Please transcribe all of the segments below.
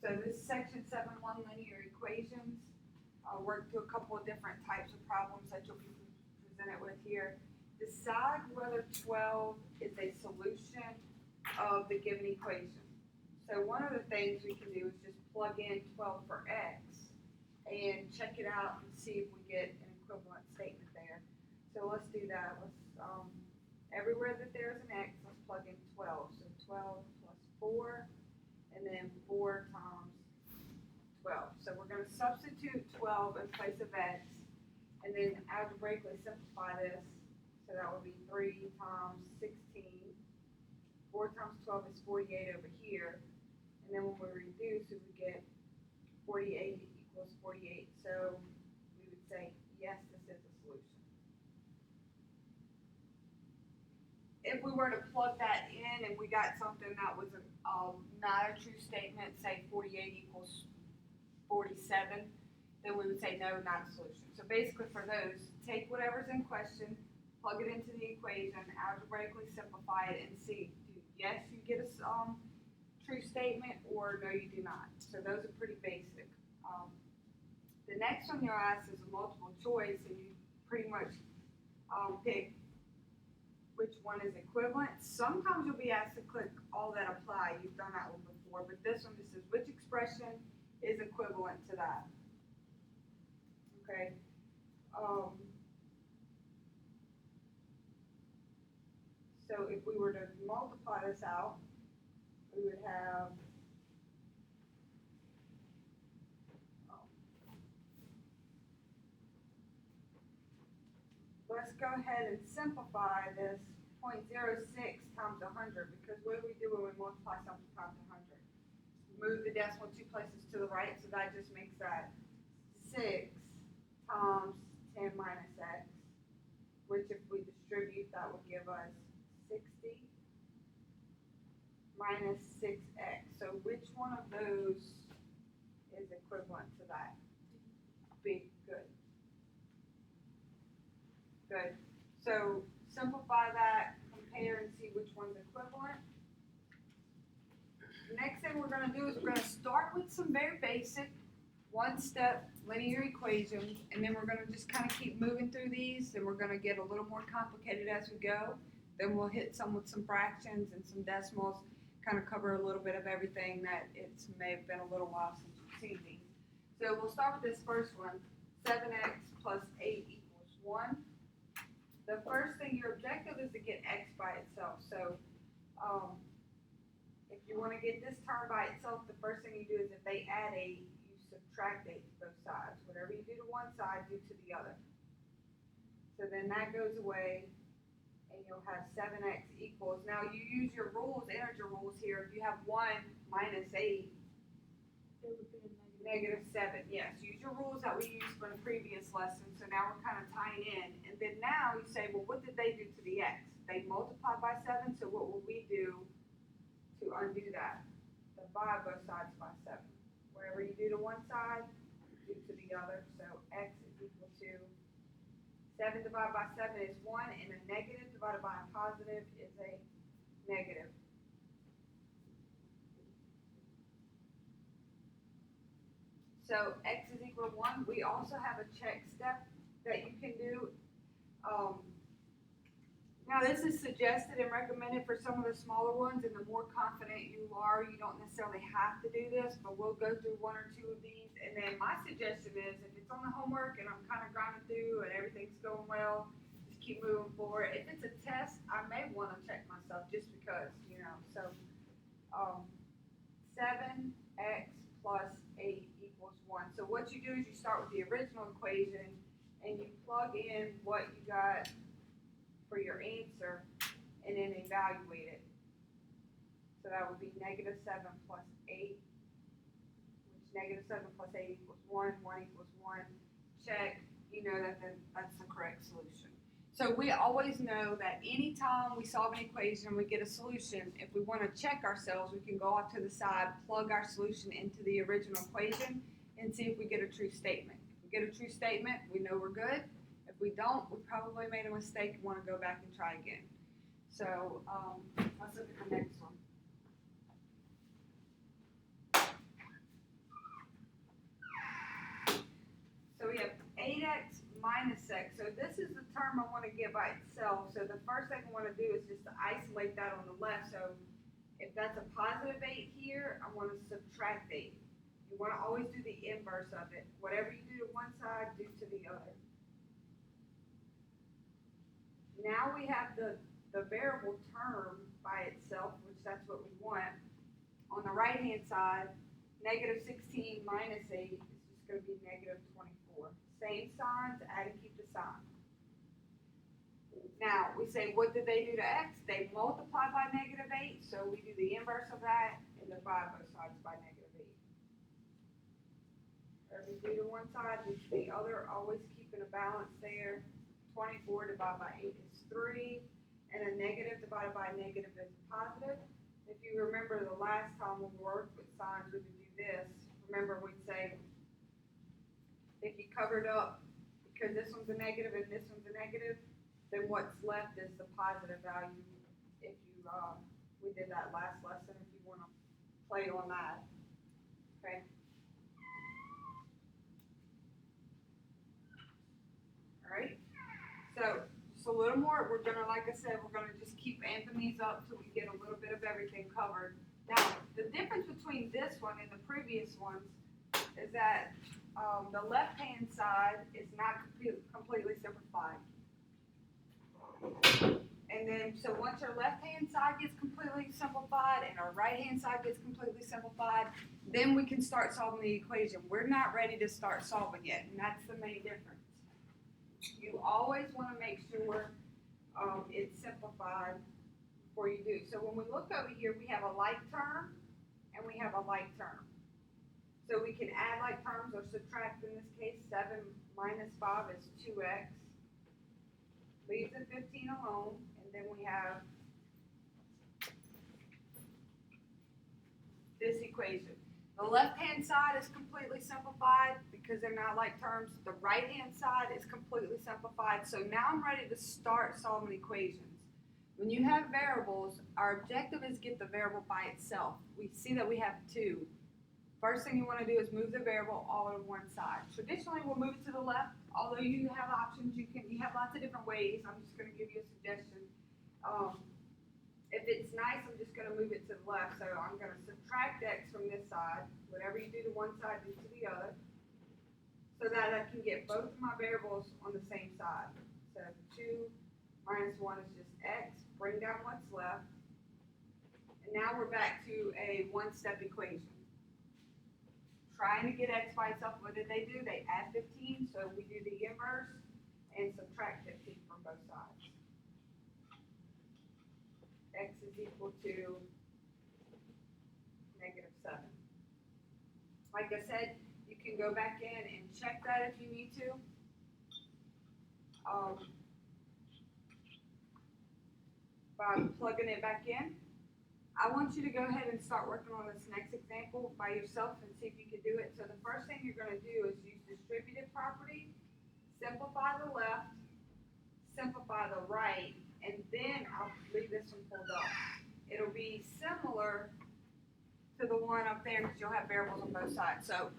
So this is section 7.1 linear equations. I'll work through a couple of different types of problems that you'll be presented with here. Decide whether 12 is a solution of the given equation. So one of the things we can do is just plug in 12 for x and check it out and see if we get an equivalent statement there. So let's do that. Let's everywhere that there's an x, let's plug in 12. So 12 plus 4, and then 4 times 12. So we're going to substitute 12 in place of x, and then algebraically simplify this. So that would be 3 times 16. 4 times 12 is 48 over here. And then when we reduce, we would get 48 equals 48. So we would say, yes, this is a solution. If we were to plug that in and we got something that was not a true statement, say 48 equals 47, then we would say no, not a solution. So basically for those, take whatever's in question, plug it into the equation, algebraically simplify it, and see, yes, you get a true statement, or no, you do not. So those are pretty basic. The next one you'll ask is a multiple choice, and you pretty much pick which one is equivalent. Sometimes you'll be asked to click all that apply. You've done that one before, but this one just says which expression is equivalent to that. Okay. So if we were to multiply this out, we would have let's go ahead and simplify this 0.06 times 100, because what do we do when we multiply something times 100? Move the decimal 2 places to the right, so that just makes that 6 times 10 minus x, which if we distribute, that would give us 60 minus 6x. So which one of those is equivalent to that? B. Good. Good. So simplify that, compare, and see which one's equivalent. The next thing we're going to do is we're going to start with some very basic one-step linear equations, and then we're going to just kind of keep moving through these, and we're going to get a little more complicated as we go. Then we'll hit some with some fractions and some decimals, kind of cover a little bit of everything that it's may have been a little while since you've seen these. So we'll start with this first one, 7x plus 8 equals 1. The first thing, your objective is to get x by itself. So if you want to get this term by itself, the first thing you do is if they add 8, you subtract 8 to both sides. Whatever you do to one side, do to the other. So then that goes away, and you'll have 7x equals. Now you use your rules, integer rules here. If you have 1 minus 8, it would be negative 7. Yes, use your rules that we used from the previous lesson. So now we're kind of tying in. And then now you say, well, what did they do to the x? They multiplied by 7, so what will we do to undo that? Divide both sides by 7. Whatever you do to one side, do to the other. So x is equal to 7 divided by 7 is 1, and a negative divided by a positive is a negative. So x is equal to 1. We also have a check step that you can do. Now this is suggested and recommended for some of the smaller ones, and the more confident you are, you don't necessarily have to do this, but we'll go through 1 or 2 of these. And then my suggestion is, if it's on the homework and I'm kind of grinding through and everything's going well, just keep moving forward. If it's a test, I may want to check myself just because, you know. So 7x plus 8 equals 1. So what you do is you start with the original equation and you plug in what you got for your answer and then evaluate it. So that would be negative 7 plus 8, which negative 7 plus 8 equals 1, 1 equals 1. Check, you know that that's the correct solution. So we always know that anytime we solve an equation, we get a solution. If we want to check ourselves, we can go off to the side, plug our solution into the original equation, and see if we get a true statement. If we get a true statement, we know we're good. If we don't, we probably made a mistake and want to go back and try again. So let's look at the next one. minus x. So this is the term I want to get by itself. So the first thing I want to do is just to isolate that on the left. So if that's a positive 8 here, I want to subtract 8. You want to always do the inverse of it. Whatever you do to one side, do to the other. Now we have the variable term by itself, which that's what we want. On the right-hand side, negative 16 minus 8 is just going to be negative 24. Same signs, add and keep the sign. Now, we say, what did they do to x? They multiply by negative 8, so we do the inverse of that and divide both sides by negative 8. Whatever you do to one side, do to the other, always keeping a balance there. 24 divided by 8 is 3, and a negative divided by a negative is positive. If you remember the last time when we worked with signs, we would do this. Remember, we'd say, if you covered up, because this one's a negative and this one's a negative, then what's left is the positive value. If you, we did that last lesson, if you want to play on that. Okay. All right. So, just a little more. We're going to, like I said, we're going to just keep amping these up till we get a little bit of everything covered. Now, the difference between this one and the previous ones is that the left-hand side is not completely simplified. And then, so once our left-hand side gets completely simplified and our right-hand side gets completely simplified, then we can start solving the equation. We're not ready to start solving yet, and that's the main difference. You always want to make sure it's simplified before you do. So when we look over here, we have a like term and we have a like term. So we can add like terms or subtract. In this case, 7 minus 5 is 2x. Leave the 15 alone, and then we have this equation. The left-hand side is completely simplified because they're not like terms. The right-hand side is completely simplified. So now I'm ready to start solving equations. When you have variables, our objective is get the variable by itself. We see that we have 2. First thing you want to do is move the variable all on one side. Traditionally, we'll move it to the left. Although you have options, you have lots of different ways. I'm just going to give you a suggestion. If it's nice, I'm just going to move it to the left. So I'm going to subtract x from this side. Whatever you do to one side, do to the other. So that I can get both of my variables on the same side. So 2 minus 1 is just x. Bring down what's left. And now we're back to a one-step equation. Trying to get x by itself, what did they do? They add 15, so we do the inverse and subtract 15 from both sides. X is equal to negative 7. Like I said, you can go back in and check that if you need to. By plugging it back in. I want you to go ahead and start working on this next example by yourself and see if you can do it. So the first thing you're going to do is use distributive property, simplify the left, simplify the right, and then I'll leave this one pulled up. It'll be similar to the one up there because you'll have variables on both sides. So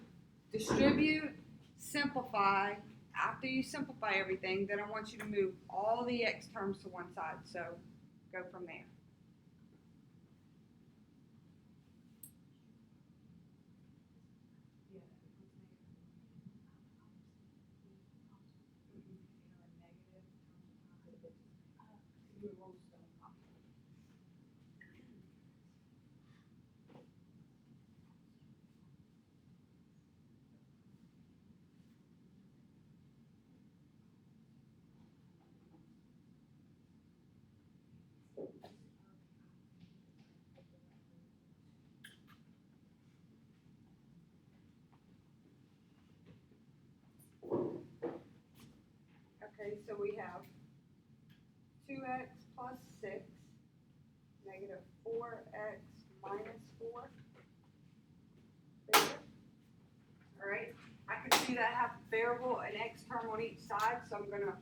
distribute, simplify. After you simplify everything, then I want you to move all the x terms to one side. So go from there. Okay, so we have 2x plus 6, negative 4x minus 4. All right, I can see that I have a variable, an x term on each side, so I'm going to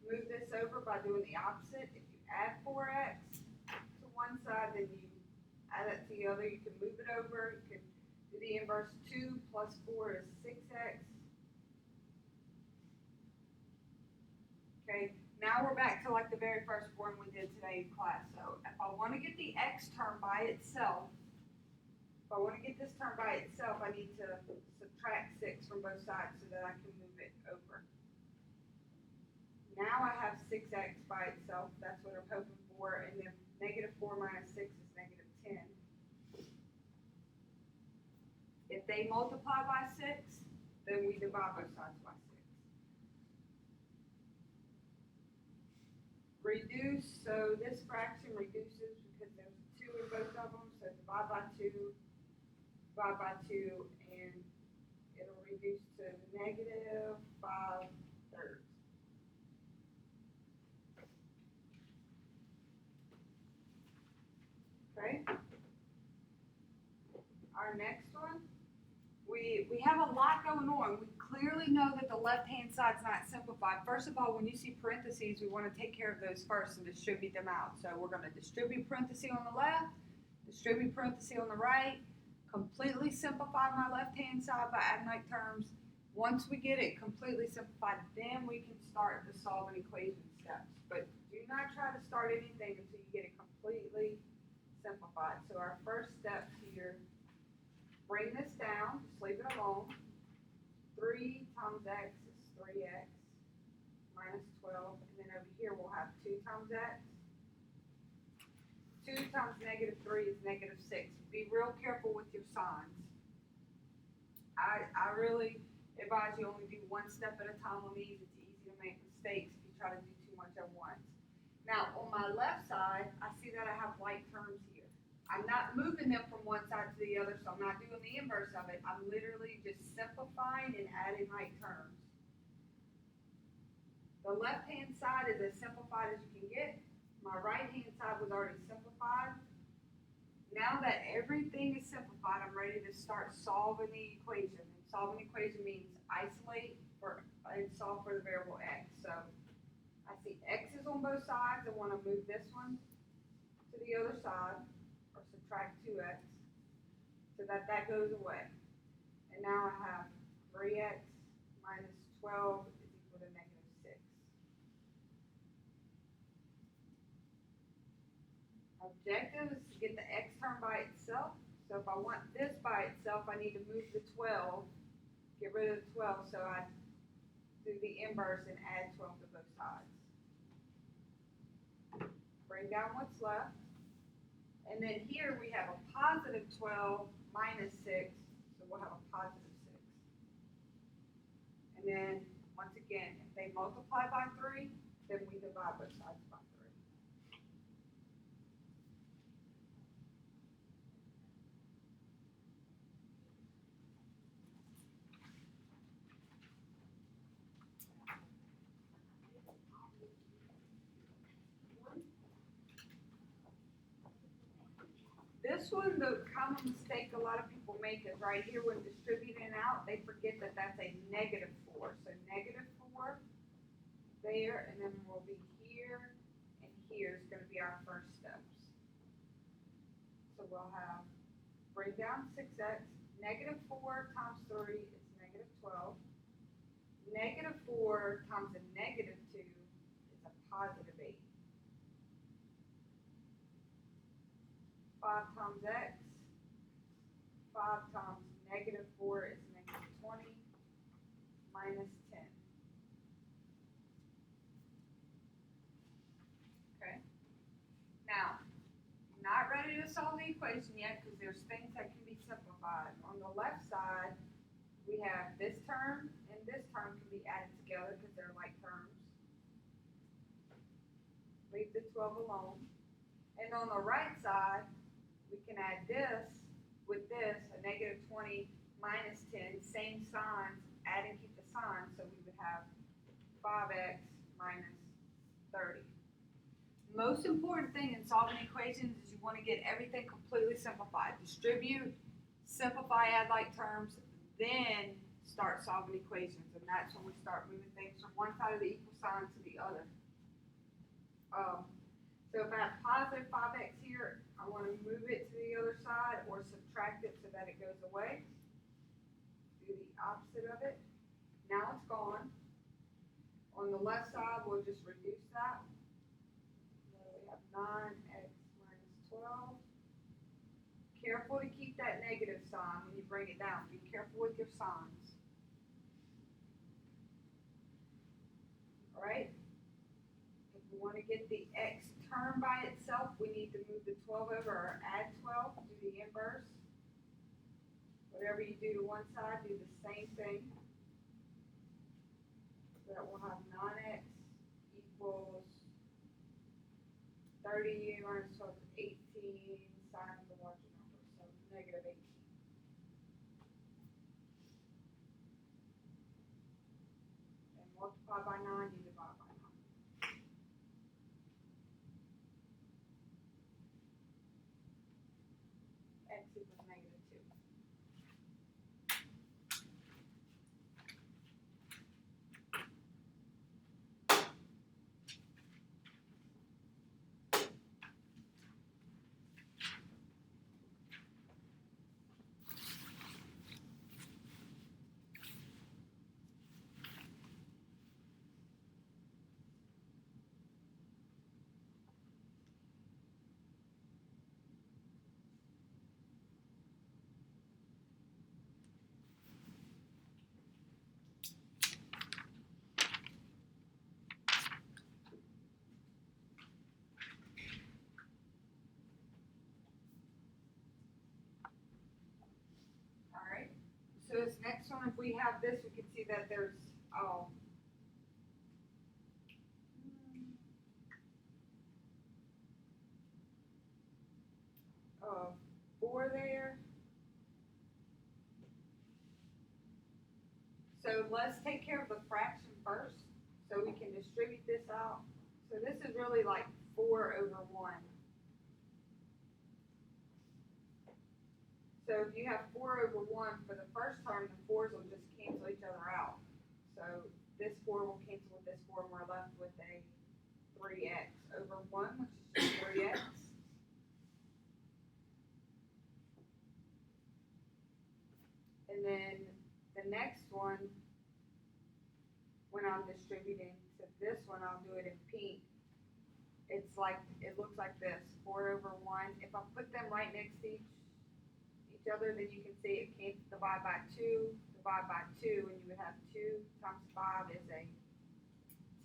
move this over by doing the opposite. If you add 4x to one side, then you add it to the other. You can move it over. You can do the inverse. 2 plus 4 is 6x. Okay, now we're back to like the very first one we did today in class. So if I want to get the x term by itself, if I want to get this term by itself, I need to subtract 6 from both sides so that I can move it over. Now I have 6x by itself. That's what I'm hoping for. And then -4 minus 6 is -10. If they multiply by 6, then we divide both sides by 6. Reduce, so this fraction reduces because there's 2 in both of them. So divide by 2, and it'll reduce to -5/3. Okay. Our next one, we have a lot going on. We clearly know that the left-hand side's not simplified. First of all, when you see parentheses, we want to take care of those first and distribute them out. So we're going to distribute parentheses on the left, distribute parentheses on the right, completely simplify my left-hand side by adding like terms. Once we get it completely simplified, then we can start the solving equation steps. But do not try to start anything until you get it completely simplified. So our first step here, bring this down, just leave it alone. 3 times x is 3x minus 12. And then over here we'll have 2 times x. 2 times -3 is -6. Be real careful with your signs. I really advise you only do one step at a time on these. It's easy to make mistakes if you try to do too much at once. Now on my left side, I see that I have like terms here. I'm not moving them from one side to the other, so I'm not doing the inverse of it. I'm literally just simplifying and adding like terms. The left-hand side is as simplified as you can get. My right-hand side was already simplified. Now that everything is simplified, I'm ready to start solving the equation. And solving the equation means isolate and solve for the variable x. So I see x is on both sides. I want to move this one to the other side, or subtract 2x, so that goes away. And now I have 3x minus 12 is equal to -6. Objective is to get the x term by itself. So if I want this by itself, I need to move the 12, get rid of the 12, so I do the inverse and add 12 to both sides. Bring down what's left. And then here we have a positive 12 minus 6, so we'll have a positive 6. And then, once again, if they multiply by 3, then we divide both sides by 3. This one, the common mistake a lot of people make is right here when distributing out, they forget that that's a -4. So -4 there, and then we'll be here, and here is going to be our first steps. So we'll have, bring down 6x, -4 times 3 is -12. -4 times a -2 is a +8. 5 times x, 5 times -4 is -20, minus 10. Okay. Now, I'm not ready to solve the equation yet because there's things that can be simplified. On the left side, we have this term and this term can be added together because they're like terms. Leave the 12 alone. And on the right side, we can add this with this, a -20 minus 10, same signs, add and keep the signs, so we would have 5x minus 30. Most important thing in solving equations is you want to get everything completely simplified. Distribute, simplify, add like terms, then start solving equations, and that's when we start moving things from one side of the equal sign to the other. So if I have positive 5x here, I want to move it to the other side or subtract it so that it goes away. Do the opposite of it. Now it's gone. On the left side, we'll just reduce that. So we have 9x minus 12. Careful to keep that negative sign when you bring it down. Be careful with your signs. All right? If we want to get the x term by itself, we need to move the 12 over or add 12, do the inverse. Whatever you do to one side, do the same thing. So that we'll have 9x equals 30 minus 12 is 18, sign of the larger number, so negative 18. And multiply by 9, you divide by 9. X equals negative 2. So this next one, if we have this, we can see that there's 4 there. So let's take care of the fraction first, so we can distribute this out. So this is really like 4 over 1. So if you have 4 over 1 for the first term, the 4's will just cancel each other out. So this 4 will cancel with this 4, and we're left with a 3x over 1, which is just 3x. And then the next one, when I'm distributing to this one, I'll do it in pink. It's like, it looks like this, 4 over 1. If I put them right next to each other, then you can see it can divide by 2, divide by 2, and you would have 2 times 5 is a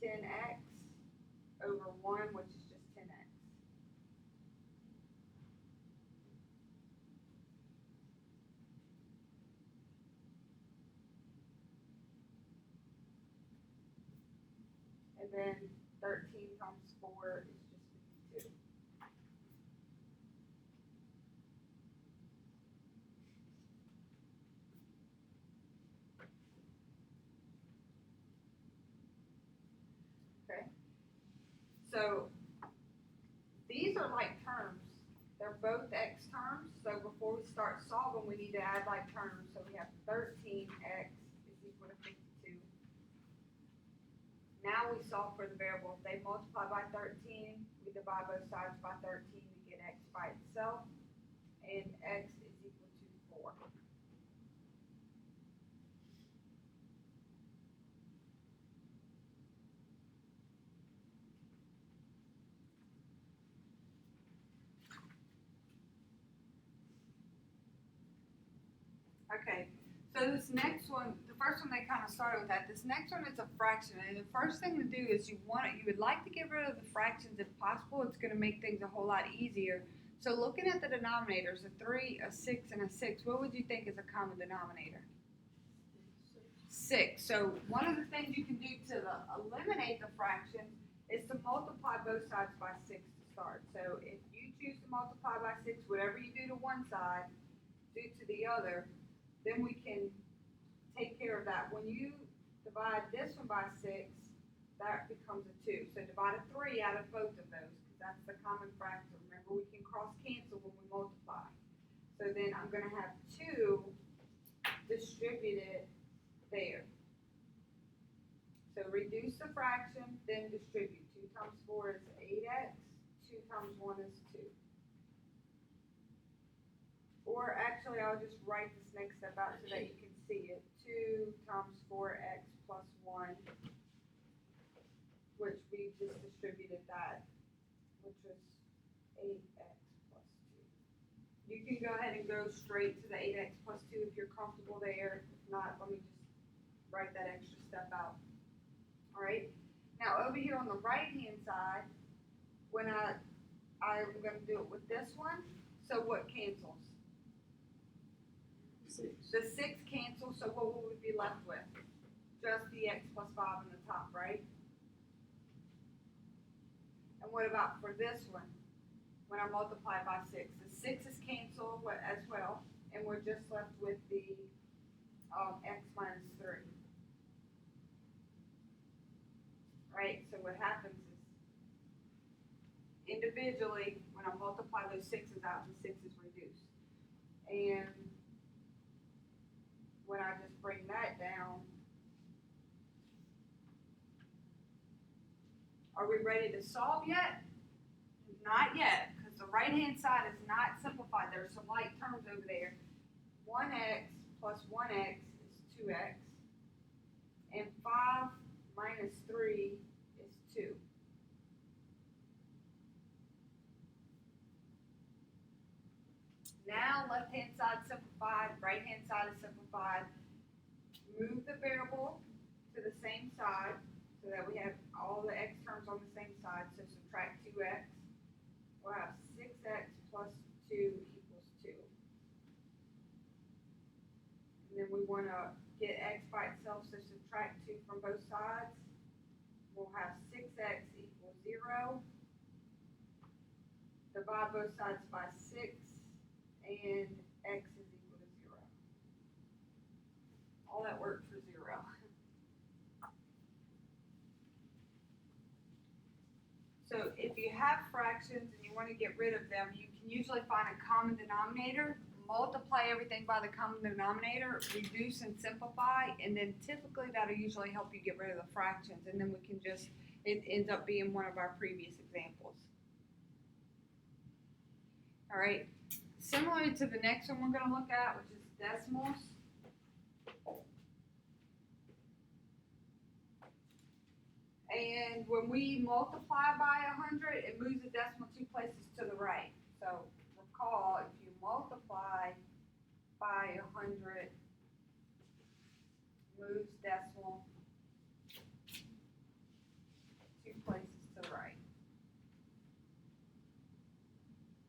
10x over 1, which is just 10x. And then 13 times 4 is just 52. Okay. So these are like terms. They're both x terms. So before we start solving, we need to add like terms. So we have 13x is equal to 52. Now we solve for the variable. If they multiply by 13, we divide both sides by 13 to get x by itself. And x is equal to 4. Okay, so this next one, the first one they kind of started with that. This next one is a fraction, and the first thing to do is you would like to get rid of the fractions if possible. It's going to make things a whole lot easier. So looking at the denominators, a 3, a 6, and a 6, what would you think is a common denominator? 6. So one of the things you can do to eliminate the fraction is to multiply both sides by 6 to start. So if you choose to multiply by 6, whatever you do to one side, do to the other, then we can take care of that. When you divide this one by 6, that becomes a 2. So divide a 3 out of both of those, because that's the common fraction. Remember, we can cross cancel when we multiply. So then I'm going to have 2 distributed there. So reduce the fraction, then distribute. 2 times 4 is 8x. 2 times 1 is 2. Or actually, I'll just write this next step out so that you can see it. 2 times 4x plus 1 which we just distributed that, which was 8x plus 2. You can go ahead and go straight to the 8x plus 2 if you're comfortable there. If not, let me just write that extra step out. All right. Now over here on the right hand side, when I'm going to do it with this one, so what cancels? 6. The 6 cancels, so what will we be left with? Just the x plus 5 on the top, right? And what about for this one? When I multiply by 6, the 6's cancel as well, and we're just left with the x minus 3. Right, so what happens is, individually, when I multiply those 6's out, the 6 is reduced. And when I just bring that down, are we ready to solve yet? Not yet, because the right-hand side is not simplified. There's some like terms over there. 1x plus 1x is 2x, and 5 minus 3 is 2. Now left-hand side simplified, right-hand side is simplified. Move the variable to the same side so that we have all the x terms on the same side. So subtract 2x. We'll have 6x plus 2 equals 2. And then we want to get x by itself, so subtract 2 from both sides. We'll have 6x equals 0. Divide both sides by 6, and x is equal to 0. All that work for 0. So if you have fractions and you want to get rid of them, you can usually find a common denominator, multiply everything by the common denominator, reduce and simplify, and then typically that'll usually help you get rid of the fractions, and then we can just, it ends up being one of our previous examples. All right, similar to the next one we're going to look at, which is decimals. And when we multiply by 100, it moves the decimal 2 places to the right. So recall, if you multiply by 100, moves decimal 2 places to the right.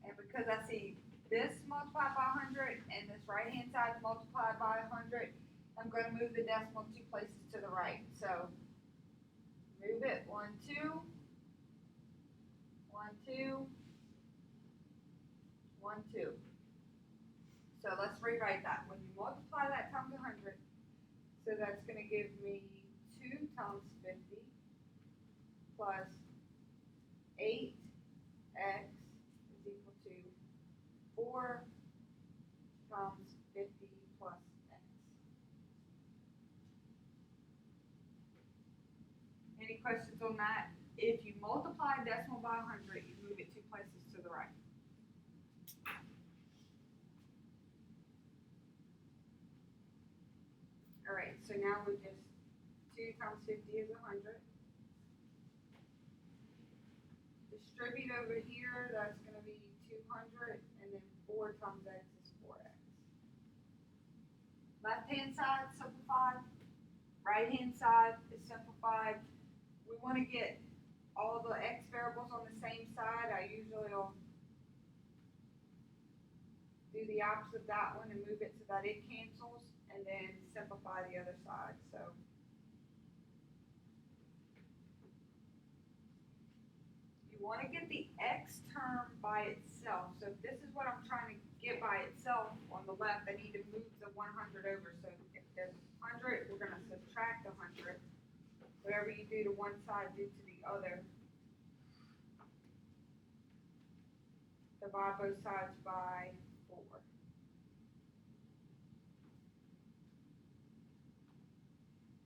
And because I see this multiplied by 100 and this right-hand side multiplied by 100, I'm going to move the decimal 2 places to the right. So move it 1, 2, 1, 2, 1, 2. So let's rewrite that. When you multiply that times 100, so that's going to give me 2 times 50 plus 8x is equal to 4 times 50 plus x. Any questions on that? If you multiply a decimal by 100, you move it 2 places to the right. All right, so now we just, 2 times 50 is 100. Distribute over here, that's going to be 200, and then 4 times x is 4x. Left-hand side simplified, right-hand side is simplified. We want to get all the x variables on the same side. I usually will do the opposite of that one and move it so that it cancels, and then simplify the other side. So you want to get the x term by itself. So if this is what I'm trying to get by itself on the left, I need to move the 100 over. So if there's 100, we're going to subtract 100. Whatever you do to one side, do to the other. Divide both sides by 4.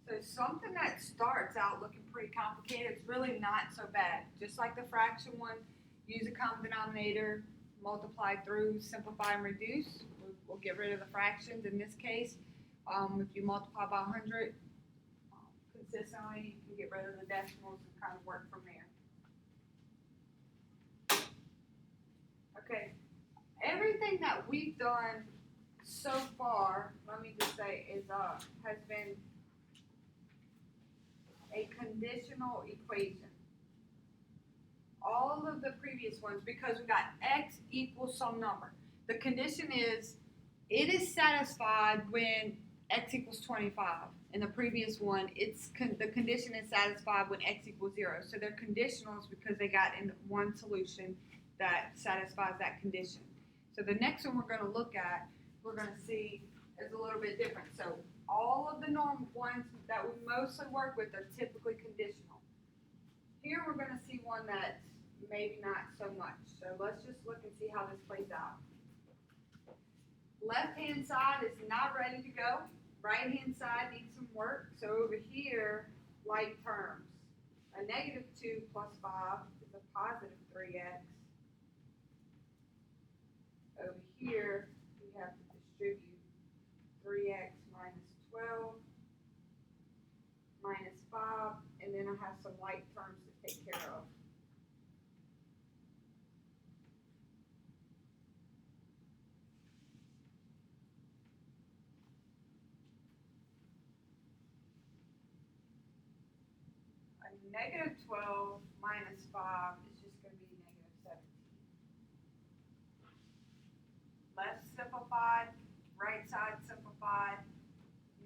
So something that starts out looking pretty complicated, it's really not so bad. Just like the fraction one, use a common denominator, multiply through, simplify and reduce. We'll get rid of the fractions in this case. If you multiply by 100, consistently, you can get rid of the decimals and kind of work from there. Okay, everything that we've done so far, let me just say, has been a conditional equation. All of the previous ones, because we got x equals some number. The condition is, it is satisfied when x equals 25. In the previous one, the condition is satisfied when x equals 0. So they're conditionals because they got in one solution that satisfies that condition. So the next one we're going to look at, we're going to see is a little bit different. So all of the normal ones that we mostly work with are typically conditional. Here we're going to see one that's maybe not so much. So let's just look and see how this plays out. Left-hand side is not ready to go. Right-hand side needs some work. So over here, like terms. A negative 2 plus 5 is a positive 3x. Over here, we have to distribute 3x minus 12 minus 5, and then I have some like terms to take care of. Negative 12 minus 5 is just going to be negative 17. Left simplified, right side simplified.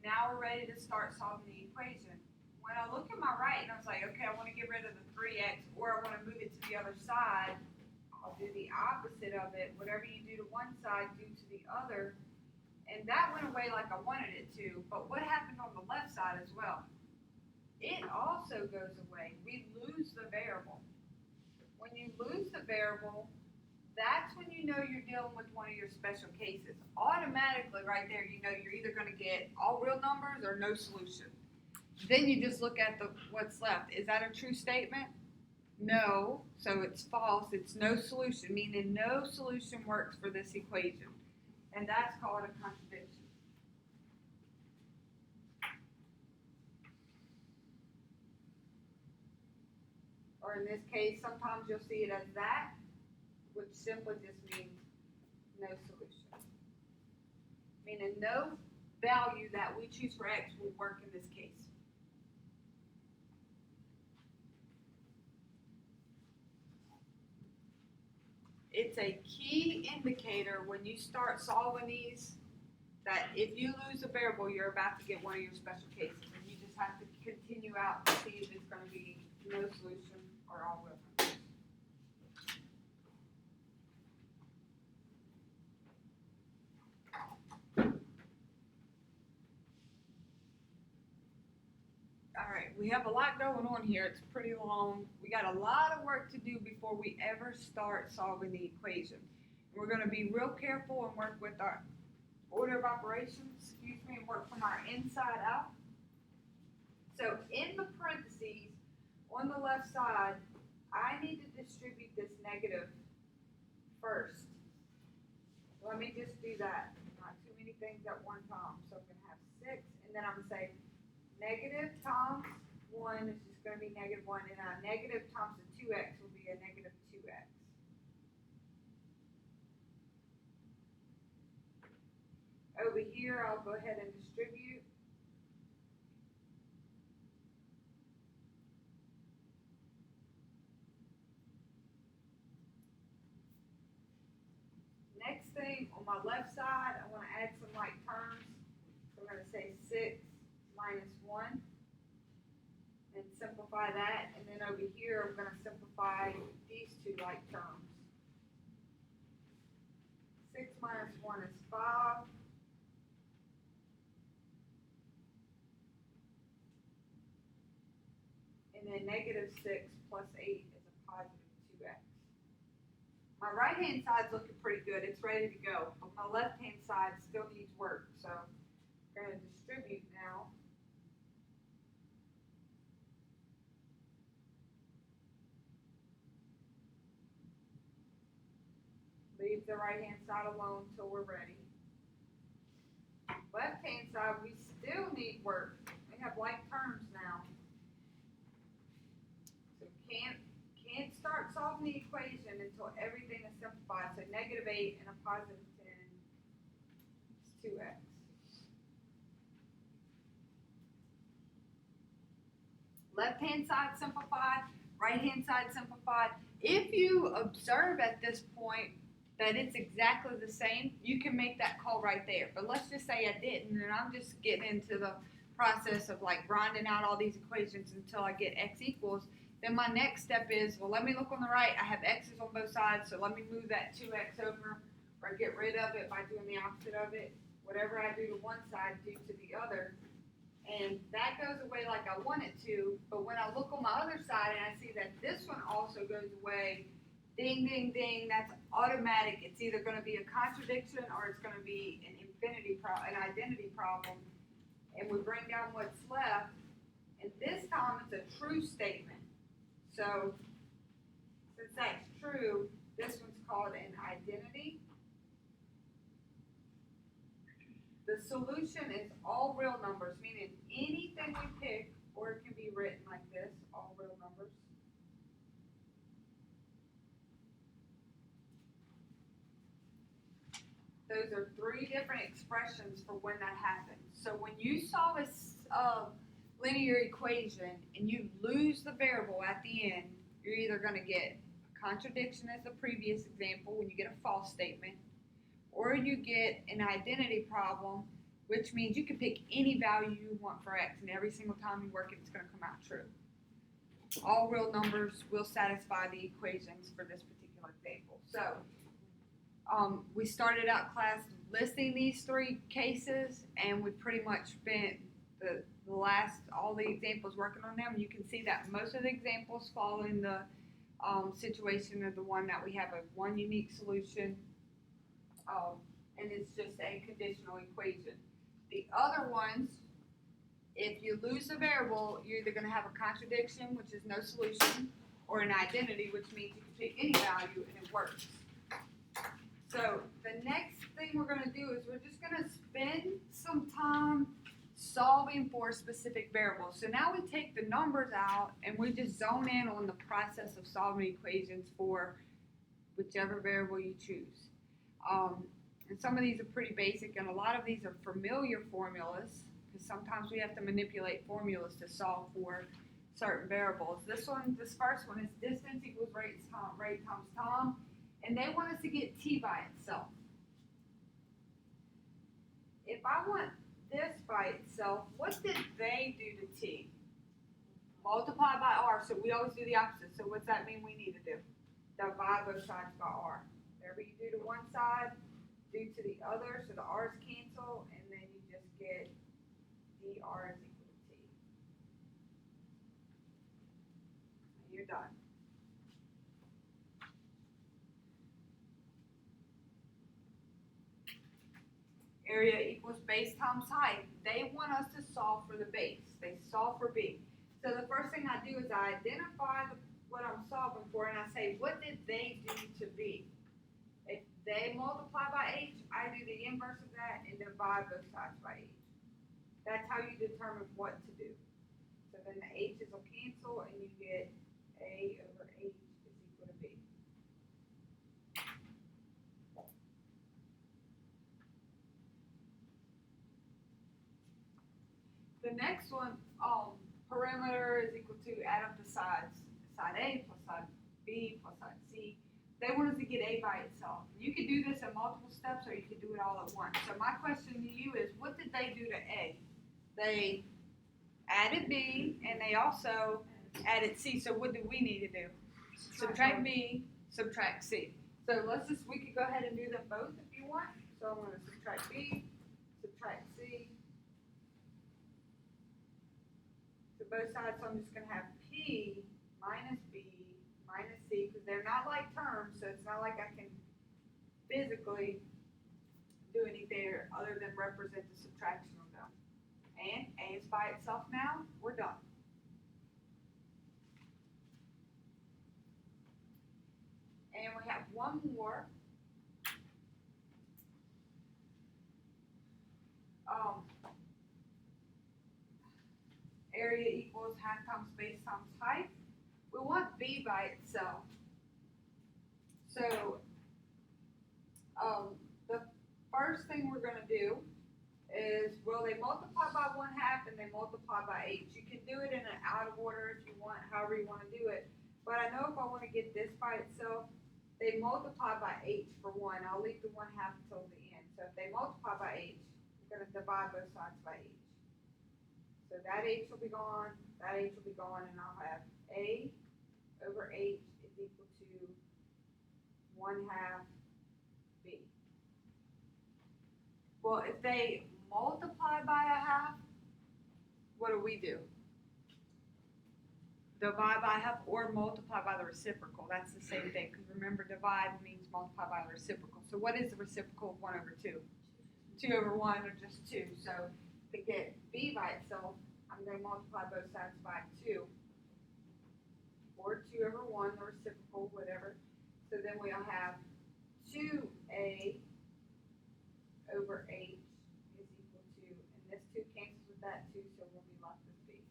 Now we're ready to start solving the equation. When I look at my right and I was like, okay, I want to get rid of the 3x or I want to move it to the other side, I'll do the opposite of it. Whatever you do to one side, do to the other. And that went away like I wanted it to. But what happened on the left side as well? It also goes away. We lose the variable. When you lose the variable, that's when you know you're dealing with one of your special cases. Automatically, right there, you know you're either going to get all real numbers or no solution. Then you just look at what's left. Is that a true statement? No. So it's false. It's no solution, meaning no solution works for this equation. And that's called a contradiction. Or in this case, sometimes you'll see it as that, which simply just means no solution. Meaning no value that we choose for x will work in this case. It's a key indicator when you start solving these that if you lose a variable, you're about to get one of your special cases. And you just have to continue out to see if it's going to be no solution or all real numbers. All right, we have a lot going on here. It's pretty long. We got a lot of work to do before we ever start solving the equation. We're going to be real careful and work with our order of operations, and work from our inside out. So in the parentheses, on the left side, I need to distribute this negative first. Let me just do that. Not too many things at one time. So I'm going to have 6, and then I'm going to say negative times 1 is just going to be negative 1, and a negative times the 2x will be a negative 2x. Over here, I'll go ahead and distribute. Next thing, on my left side, I want to add some like terms. So we're going to say 6 minus 1 and simplify that. And then over here, I'm going to simplify these two like terms. 6 minus 1 is 5. And then negative 6 plus 8 is a positive 2x. My right-hand side's looking pretty good. It's ready to go. But my left-hand side still needs work. So I'm going to distribute now. Leave the right-hand side alone until we're ready. Left-hand side, we still need work. We have like terms now. solving the equation until everything is simplified. So negative 8 and a positive 10 is 2x. Left-hand side simplified, right-hand side simplified. If you observe at this point that it's exactly the same, you can make that call right there. But let's just say I didn't, and I'm just getting into the process of like grinding out all these equations until I get x equals. Then my next step is, well, let me look on the right. I have x's on both sides, so let me move that 2x over or get rid of it by doing the opposite of it. Whatever I do to one side, do to the other. And that goes away like I want it to, but when I look on my other side and I see that this one also goes away, ding, ding, ding, that's automatic. It's either going to be a contradiction or it's going to be an an identity problem. And we bring down what's left, and this time it's a true statement. So, since that's true, this one's called an identity. The solution is all real numbers, meaning anything we pick, or it can be written like this, all real numbers. Those are 3 different expressions for when that happens. So when you solve a linear equation and you lose the variable at the end, you're either going to get a contradiction as the previous example when you get a false statement, or you get an identity problem, which means you can pick any value you want for x, and every single time you work it, it's going to come out true. All real numbers will satisfy the equations for this particular example. So we started out class listing these 3 cases, and we pretty much spent all the examples working on them. You can see that most of the examples fall in the situation of the one that we have one unique solution. And it's just a conditional equation. The other ones, if you lose a variable, you're either going to have a contradiction, which is no solution, or an identity, which means you can pick any value and it works. So the next thing we're going to do is we're just going to spend some time solving for specific variables. So now we take the numbers out and we just zone in on the process of solving equations for whichever variable you choose. And some of these are pretty basic, and a lot of these are familiar formulas, because sometimes we have to manipulate formulas to solve for certain variables. This first one is distance equals rate times time, and they want us to get t by itself. If I want this by itself, what did they do to t? Multiply by r, so we always do the opposite. So what's that mean we need to do? Divide both sides by r. Whatever you do to one side, do to the other, so the r's cancel, and then you just get dr is equal to t. And you're done. Area equals base times height. They want us to solve for the base. They solve for b. So the first thing I do is I identify what I'm solving for, and I say, what did they do to b? If they multiply by h, I do the inverse of that and divide both sides by h. That's how you determine what to do. So then the h's will cancel and you get a over h is equal to b. The next one, perimeter is equal to add up the sides. Side A plus side B plus side C. They want us to get A by itself. You could do this in multiple steps, or you could do it all at once. So my question to you is, what did they do to A? They added B, and they also added C. So what do we need to do? Subtract B, subtract C. So we could go ahead and do them both if you want. So I'm going to subtract B, subtract C. So both sides, so I'm just going to have P minus B minus C, because they're not like terms, so it's not like I can physically do anything other than represent the subtraction of them. And A is by itself now. We're done. And we have one more. Area equals half times base times height. We want B by itself. So, the first thing we're gonna do is, well, they multiply by 1/2 and they multiply by h. You can do it in an out of order if you want, however you wanna do it. But I know if I wanna get this by itself, they multiply by h for 1. I'll leave the 1/2 until the end. So if they multiply by h, we're gonna divide both sides by h. So that h will be gone, that h will be gone, and I'll have a over h is equal to 1/2 b. Well, if they multiply by 1/2, what do? Divide by 1/2 or multiply by the reciprocal. That's the same thing, because remember, divide means multiply by the reciprocal. So what is the reciprocal of 1/2? 2/1 or just 2. So to get b by itself, I'm going to multiply both sides by 2. Or 2/1, the reciprocal, whatever. So then we'll have 2a over h is equal to, and this 2 cancels with that 2, so we'll be left with b.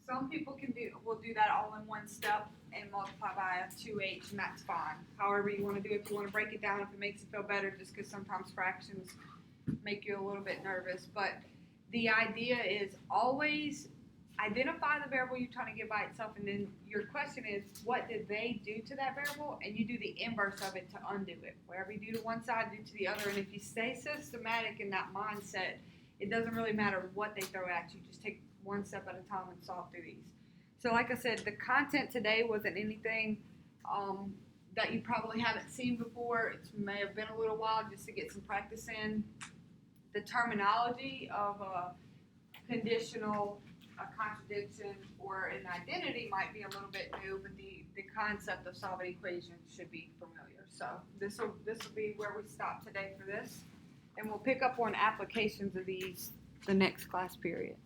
Some people will do that all in one step and multiply by a 2h, and that's fine. However you want to do it. If you want to break it down, if it makes you feel better, just because sometimes fractions make you a little bit nervous. But the idea is always identify the variable you're trying to get by itself, and then your question is, what did they do to that variable? And you do the inverse of it to undo it. Whatever you do to one side, do to the other. And if you stay systematic in that mindset, it doesn't really matter what they throw at you. Just take one step at a time and solve through these. So like I said, the content today wasn't anything that you probably haven't seen before. It may have been a little while just to get some practice in. The terminology of a conditional, a contradiction, or an identity might be a little bit new, but the concept of solving equations should be familiar. So this will be where we stop today for this, and we'll pick up on applications of these the next class period.